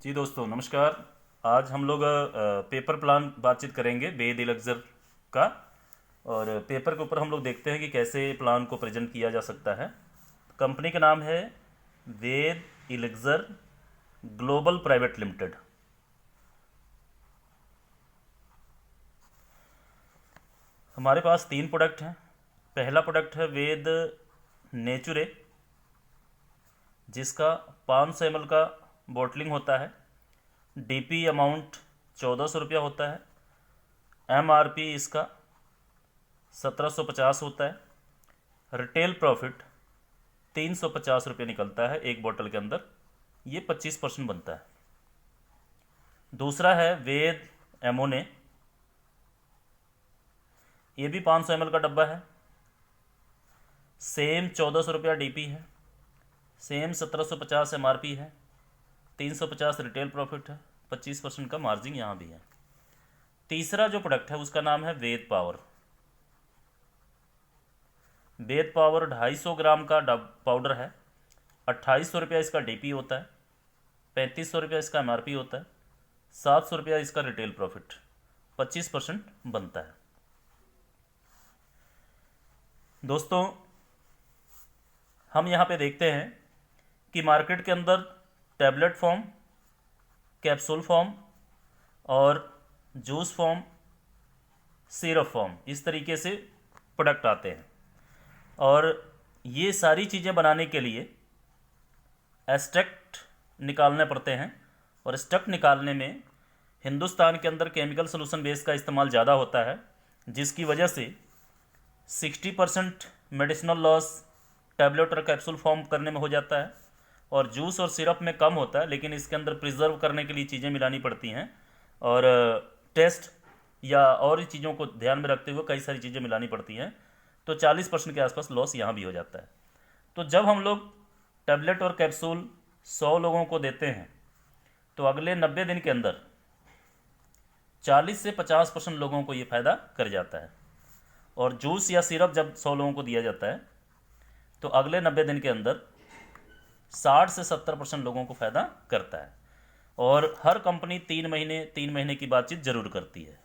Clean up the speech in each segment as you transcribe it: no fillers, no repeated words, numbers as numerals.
जी दोस्तों नमस्कार। आज हम लोग पेपर प्लान बातचीत करेंगे वेद इलेक्जर का। और पेपर के ऊपर हम लोग देखते हैं कि कैसे प्लान को प्रेजेंट किया जा सकता है। कंपनी का नाम है वेद इलेक्जर ग्लोबल प्राइवेट लिमिटेड। हमारे पास तीन प्रोडक्ट हैं। पहला प्रोडक्ट है वेद नेचुरे, जिसका 500 ml का बॉटलिंग होता है। डीपी अमाउंट 1400 रुपया होता है। एमआरपी इसका 1750 होता है। रिटेल प्रॉफिट 350 रुपये निकलता है एक बोतल के अंदर। ये 25% बनता है। दूसरा है वेद एमोने, ये भी 500 ml का डब्बा है। सेम 1400 रुपया डीपी है, सेम 1750 एमआरपी है, 350 रिटेल प्रॉफिट है, 25% का मार्जिन यहाँ भी है। तीसरा जो प्रोडक्ट है उसका नाम है वेद पावर। वेद पावर 250 ग्राम का पाउडर है। 2800 रुपया इसका डीपी होता है, 3500 रुपया इसका एमआरपी होता है, 700 रुपया इसका रिटेल प्रॉफिट, 25% बनता है। दोस्तों हम यहाँ पे देखते हैं कि मार्केट के अंदर टैबलेट फॉर्म, कैप्सूल फॉर्म और जूस फॉर्म, सिरप फॉर्म, इस तरीके से प्रोडक्ट आते हैं। और ये सारी चीज़ें बनाने के लिए एक्सट्रैक्ट निकालने पड़ते हैं। और एक्सट्रैक्ट निकालने में हिंदुस्तान के अंदर केमिकल सोल्यूशन बेस का इस्तेमाल ज़्यादा होता है, जिसकी वजह से 60% मेडिसिनल लॉस टैबलेट और कैप्सूल फॉर्म करने में हो जाता है। और जूस और सिरप में कम होता है, लेकिन इसके अंदर प्रिजर्व करने के लिए चीज़ें मिलानी पड़ती हैं और टेस्ट या और चीज़ों को ध्यान में रखते हुए कई सारी चीज़ें मिलानी पड़ती हैं। तो 40% के आसपास लॉस यहाँ भी हो जाता है। तो जब हम लोग टैबलेट और कैप्सूल 100 लोगों को देते हैं तो अगले 90 दिन के अंदर 40 से 50% लोगों को ये फ़ायदा कर जाता है। और जूस या सिरप जब 100 लोगों को दिया जाता है तो अगले 90 दिन के अंदर 60 से 70% लोगों को फ़ायदा करता है। और हर कंपनी 3 महीने की बातचीत ज़रूर करती है।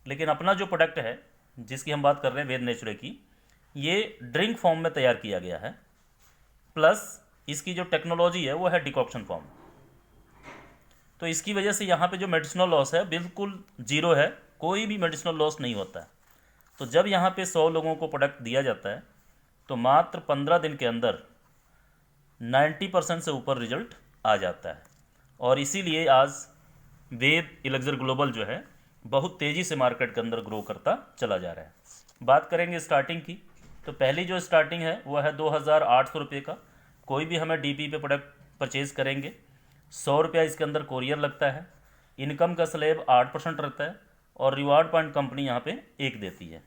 लेकिन अपना जो प्रोडक्ट है जिसकी हम बात कर रहे हैं वेद नेचुरे की, ये ड्रिंक फॉर्म में तैयार किया गया है। प्लस इसकी जो टेक्नोलॉजी है वो है डिकॉक्शन फॉर्म। तो इसकी वजह से यहाँ पे जो मेडिसिनल लॉस है बिल्कुल ज़ीरो है, कोई भी मेडिसिनल लॉस नहीं होता है। तो जब यहाँ पे 100 लोगों को प्रोडक्ट दिया जाता है तो मात्र 15 दिन के अंदर 90% से ऊपर रिजल्ट आ जाता है। और इसीलिए आज वेद इलेक्जर ग्लोबल जो है बहुत तेज़ी से मार्केट के अंदर ग्रो करता चला जा रहा है। बात करेंगे स्टार्टिंग की, तो पहली जो स्टार्टिंग है वह है 2800 रुपये का। कोई भी हमें डीपी पे प्रोडक्ट परचेज़ करेंगे 100 रुपया इसके अंदर कोरियर लगता है। इनकम का स्लैब 8% रहता है और रिवार्ड पॉइंट कंपनी यहाँ पे 1 देती है।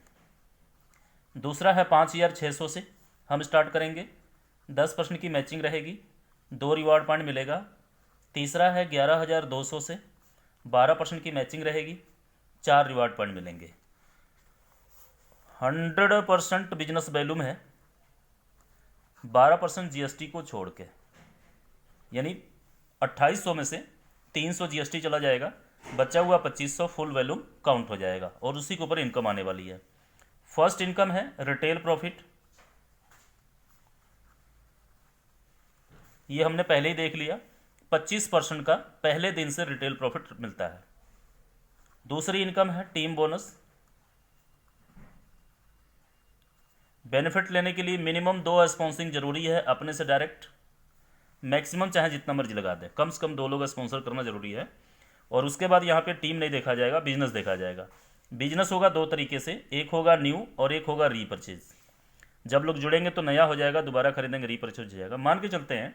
दूसरा है 5600 से हम स्टार्ट करेंगे, 10% की मैचिंग रहेगी, 2 रिवार्ड पॉइंट मिलेगा। तीसरा है 11200 से 12% की मैचिंग रहेगी, 4 रिवार्ड पॉइंट मिलेंगे। 100% बिजनेस वैल्यूम है, 12% जीएसटी को छोड़ के, यानी 2800 में से 300 जीएसटी चला जाएगा, बचा हुआ 2500 फुल वैल्यूम काउंट हो जाएगा और उसी के ऊपर इनकम आने वाली है। फर्स्ट इनकम है रिटेल प्रॉफिट, ये हमने पहले ही देख लिया, 25% का पहले दिन से रिटेल प्रॉफिट मिलता है। दूसरी इनकम है टीम बोनस। बेनिफिट लेने के लिए मिनिमम 2 स्पॉन्सरिंग जरूरी है अपने से डायरेक्ट, मैक्सिमम चाहे जितना मर्जी लगा दें, कम से कम 2 लोग स्पॉन्सर करना जरूरी है। और उसके बाद यहाँ पे टीम नहीं देखा जाएगा, बिजनेस देखा जाएगा। बिजनेस होगा 2 तरीके से, एक होगा न्यू और एक होगा रीपरचेज। जब लोग जुड़ेंगे तो नया हो जाएगा, दोबारा खरीदेंगे रीपरचेज हो जाएगा। मान के चलते हैं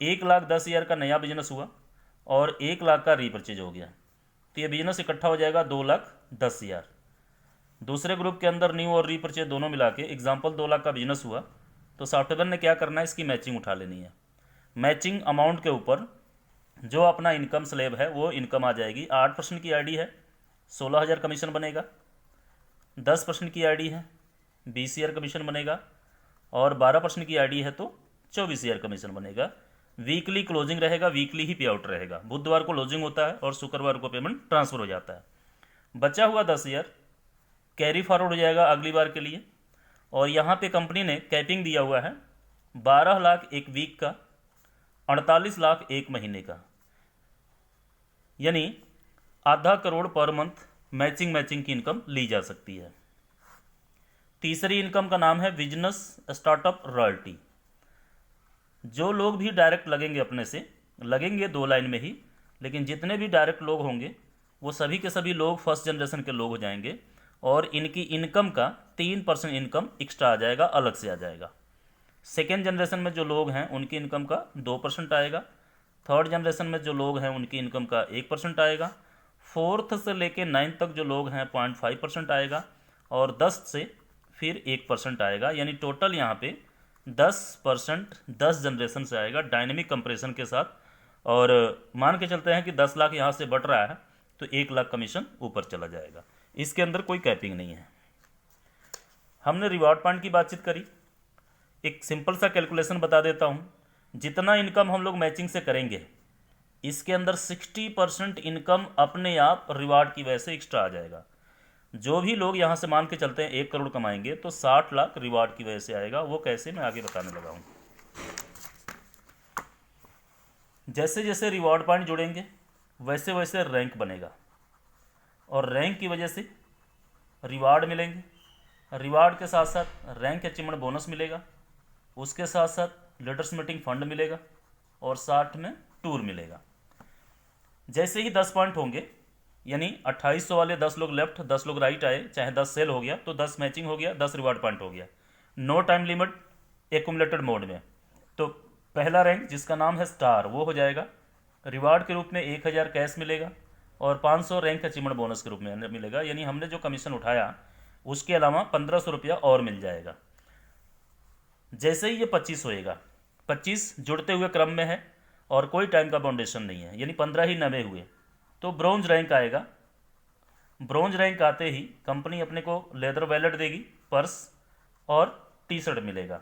1,10,000 का नया बिजनेस हुआ और 1,00,000 का रीपरचेज हो गया, तो ये बिजनेस इकट्ठा हो जाएगा 2,10,000। दूसरे ग्रुप के अंदर न्यू और रीपरचेज दोनों मिला के एग्जाम्पल 2,00,000 का बिजनेस हुआ, तो सॉफ्टवेयर ने क्या करना है, इसकी मैचिंग उठा लेनी है। मैचिंग अमाउंट के ऊपर जो अपना इनकम स्लैब है वो इनकम आ जाएगी। 8% की आईडी है 16,000 कमीशन बनेगा, 10% की आईडी है 20,000 कमीशन बनेगा और 12% की आईडी है तो 24,000 कमीशन बनेगा। वीकली क्लोजिंग रहेगा, वीकली ही पे आउट रहेगा। बुधवार को क्लोजिंग होता है और शुक्रवार को पेमेंट ट्रांसफ़र हो जाता है। बचा हुआ 10,000 कैरी फॉरवर्ड हो जाएगा अगली बार के लिए। और यहाँ पे कंपनी ने कैपिंग दिया हुआ है 12 लाख एक वीक का, 48 लाख एक महीने का, यानी आधा करोड़ पर मंथ मैचिंग की इनकम ली जा सकती है। तीसरी इनकम का नाम है बिजनेस स्टार्टअप रॉयल्टी। जो लोग भी डायरेक्ट लगेंगे अपने से, लगेंगे 2 लाइन में ही, लेकिन जितने भी डायरेक्ट लोग होंगे वो सभी के सभी लोग फर्स्ट जनरेशन के लोग हो जाएंगे और इनकी इनकम का 3% इनकम एक्स्ट्रा आ जाएगा, अलग से आ जाएगा। सेकेंड जनरेशन में जो लोग हैं उनकी इनकम का 2% आएगा। थर्ड जनरेशन में जो लोग हैं उनकी इनकम का 1% आएगा। फोर्थ से लेके 9 तक जो लोग हैं 0.5% आएगा और 10 से फिर 1% आएगा, यानी टोटल यहाँ पे 10% 10 जनरेशन से आएगा डायनेमिक कंप्रेशन के साथ। और मान के चलते हैं कि 10 लाख यहाँ से बढ़ रहा है तो 1 लाख कमीशन ऊपर चला जाएगा। इसके अंदर कोई कैपिंग नहीं है। हमने रिवॉर्ड पॉइंट की बातचीत करी। एक सिंपल सा कैलकुलेशन बता देता हूँ। जितना इनकम हम लोग मैचिंग से करेंगे इसके अंदर 60% इनकम अपने आप रिवार्ड की वजह से एक्स्ट्रा आ जाएगा। जो भी लोग यहाँ से मान के चलते हैं 1 करोड़ कमाएंगे तो 60 लाख रिवार्ड की वजह से आएगा। वो कैसे, मैं आगे बताने लगा हूँ। जैसे जैसे रिवॉर्ड पॉइंट जुड़ेंगे वैसे वैसे रैंक बनेगा और रैंक की वजह से रिवार्ड मिलेंगे। रिवार्ड के साथ साथ रैंक अचीवमेंट बोनस मिलेगा, उसके साथ साथ लीडर्स मीटिंग फंड मिलेगा और साथ में टूर मिलेगा। जैसे ही 10 पॉइंट होंगे, यानी 2800 वाले 10 लोग लेफ्ट 10 लोग राइट आए, चाहे 10 सेल हो गया तो 10 मैचिंग हो गया, 10 रिवार्ड पॉइंट हो गया। No time limit accumulated mode में। तो पहला रैंक जिसका नाम है स्टार वो हो जाएगा, रिवार्ड के रूप में 1000 कैश मिलेगा और 500 रैंक अचीवमेंट बोनस के रूप में मिलेगा। यानी हमने जो कमीशन उठाया उसके अलावा 1500 रुपया और मिल जाएगा। जैसे ही ये 25 होएगा, 25 जुड़ते हुए क्रम में है और कोई टाइम का बाउंडेशन नहीं है, यानी 15 ही नवे हुए तो ब्रॉन्ज रैंक आएगा। ब्रॉन्ज रैंक आते ही कंपनी अपने को लेदर वैलेट देगी, पर्स और टी शर्ट मिलेगा।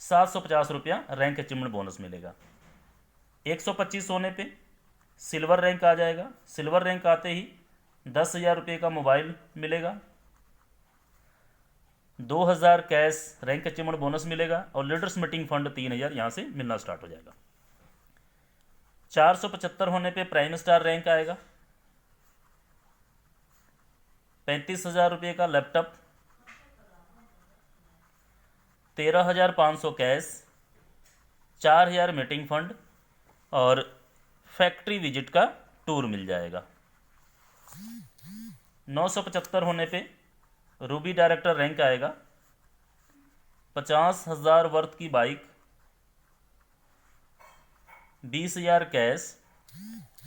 750 रुपया रैंक अचीवमेंट बोनस मिलेगा। 125 होने पे सिल्वर रैंक आ जाएगा। सिल्वर रैंक आते ही 10,000 रुपये का मोबाइल मिलेगा, 2000 कैश रैंक अचीवमेंट बोनस मिलेगा और लीडर्स मीटिंग फंड 3000 यहाँ से मिलना स्टार्ट हो जाएगा। 475 होने पे प्राइम स्टार रैंक आएगा, 35,000 रुपये का लैपटॉप, 13,500 कैश, 4,000 मीटिंग फंड और फैक्ट्री विजिट का टूर मिल जाएगा। 975 होने पे रूबी डायरेक्टर रैंक आएगा, 50,000 वर्थ की बाइक, 20,000 कैश,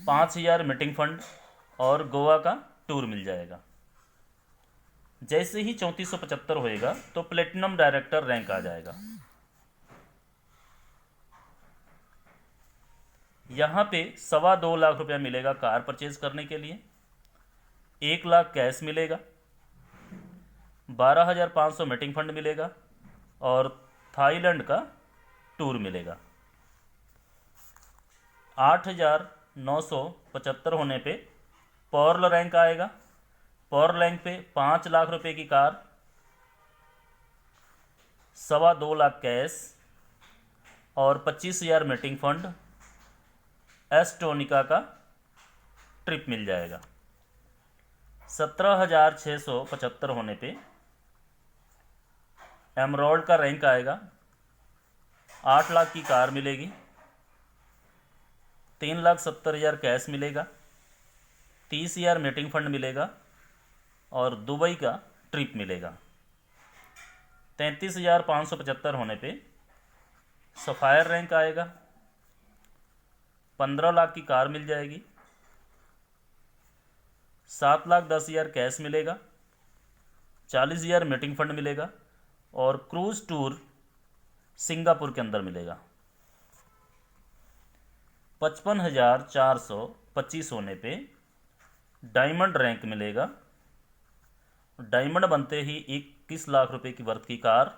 5,000 मीटिंग फंड और गोवा का टूर मिल जाएगा। जैसे ही 3475 होएगा तो प्लेटिनम डायरेक्टर रैंक आ जाएगा। यहाँ पे 2.25 लाख रुपया मिलेगा कार परचेज करने के लिए, 1 लाख कैश मिलेगा, 12,500 मीटिंग फंड मिलेगा और थाईलैंड का टूर मिलेगा। 8,975 होने पे पर्ल रैंक आएगा। पर्ल रैंक पे 5 लाख रुपए की कार, 2.25 लाख कैश और 25,000 मीटिंग फंड, एस्टोनिका का ट्रिप मिल जाएगा। 17,675 होने पे एमरोल्ड का रैंक आएगा, 8 लाख की कार मिलेगी, 3,70,000 कैश मिलेगा, 30,000 मीटिंग फंड मिलेगा और दुबई का ट्रिप मिलेगा। 33,575 होने पे सफ़ायर रैंक आएगा, 15 लाख की कार मिल जाएगी, 7,10,000 कैश मिलेगा, 40,000 मीटिंग फंड मिलेगा और क्रूज़ टूर सिंगापुर के अंदर मिलेगा। 55,425 होने पे डायमंड रैंक मिलेगा। डायमंड बनते ही 21 लाख रुपए की वर्थ की car,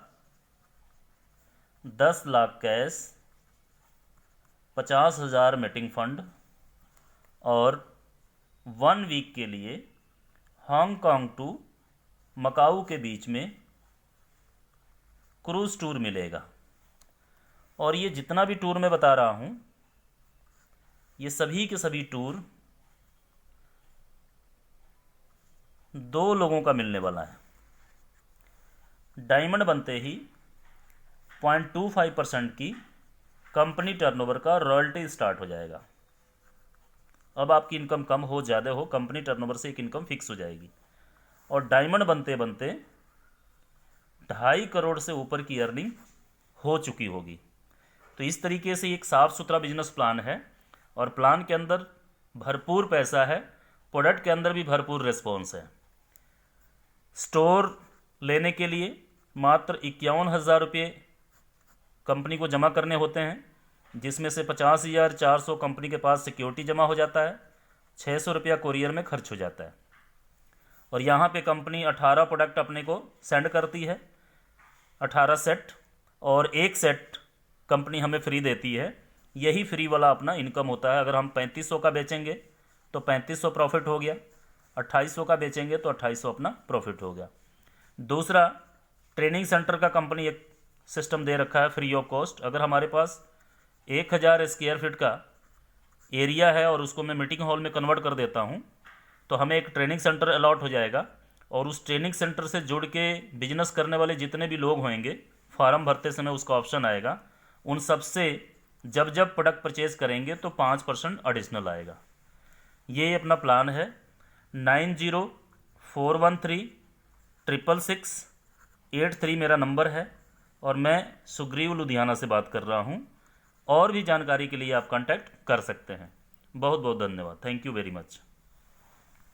10 lakh cash, 50,000 meeting fund और 1 वीक के लिए हांगकांग टू मकाऊ के बीच में क्रूज़ टूर मिलेगा। और ये जितना भी टूर मैं बता रहा हूँ, ये सभी के सभी टूर 2 लोगों का मिलने वाला है। डायमंड बनते ही 0.25% की कंपनी टर्नओवर का रॉयल्टी स्टार्ट हो जाएगा। अब आपकी इनकम कम हो ज़्यादा हो, कंपनी टर्नओवर से एक इनकम फिक्स हो जाएगी। और डायमंड बनते बनते 2.5 करोड़ से ऊपर की अर्निंग हो चुकी होगी। तो इस तरीके से एक साफ़ सुथरा बिजनेस प्लान है और प्लान के अंदर भरपूर पैसा है, प्रोडक्ट के अंदर भी भरपूर रिस्पॉन्स है। स्टोर लेने के लिए मात्र 51,000 रुपये कंपनी को जमा करने होते हैं, जिसमें से 50,400 कंपनी के पास सिक्योरिटी जमा हो जाता है, 600 रुपया कोरियर में खर्च हो जाता है। और यहाँ पे कंपनी 18 प्रोडक्ट अपने को सेंड करती है, 18 सेट, और एक सेट कंपनी हमें फ्री देती है। यही फ्री वाला अपना इनकम होता है। अगर हम 3500 का बेचेंगे तो 3500 प्रॉफिट हो गया, 2800 का बेचेंगे तो 2800 अपना प्रॉफिट हो गया। दूसरा, ट्रेनिंग सेंटर का कंपनी एक सिस्टम दे रखा है फ्री ऑफ कॉस्ट। अगर हमारे पास 1000 स्क्वायर फीट का एरिया है और उसको मैं मीटिंग हॉल में कन्वर्ट कर देता हूँ, तो हमें एक ट्रेनिंग सेंटर अलॉट हो जाएगा। और उस ट्रेनिंग सेंटर से जुड़ के बिजनेस करने वाले जितने भी लोग होंगे, फॉर्म भरते समय उसका ऑप्शन आएगा, उन सब से जब जब प्रोडक्ट परचेज करेंगे तो 5% एडिशनल आएगा। ये अपना प्लान है। 9041366683 मेरा नंबर है और मैं सुग्रीव लुधियाना से बात कर रहा हूँ। और भी जानकारी के लिए आप कांटेक्ट कर सकते हैं। बहुत बहुत धन्यवाद। Thank you very much.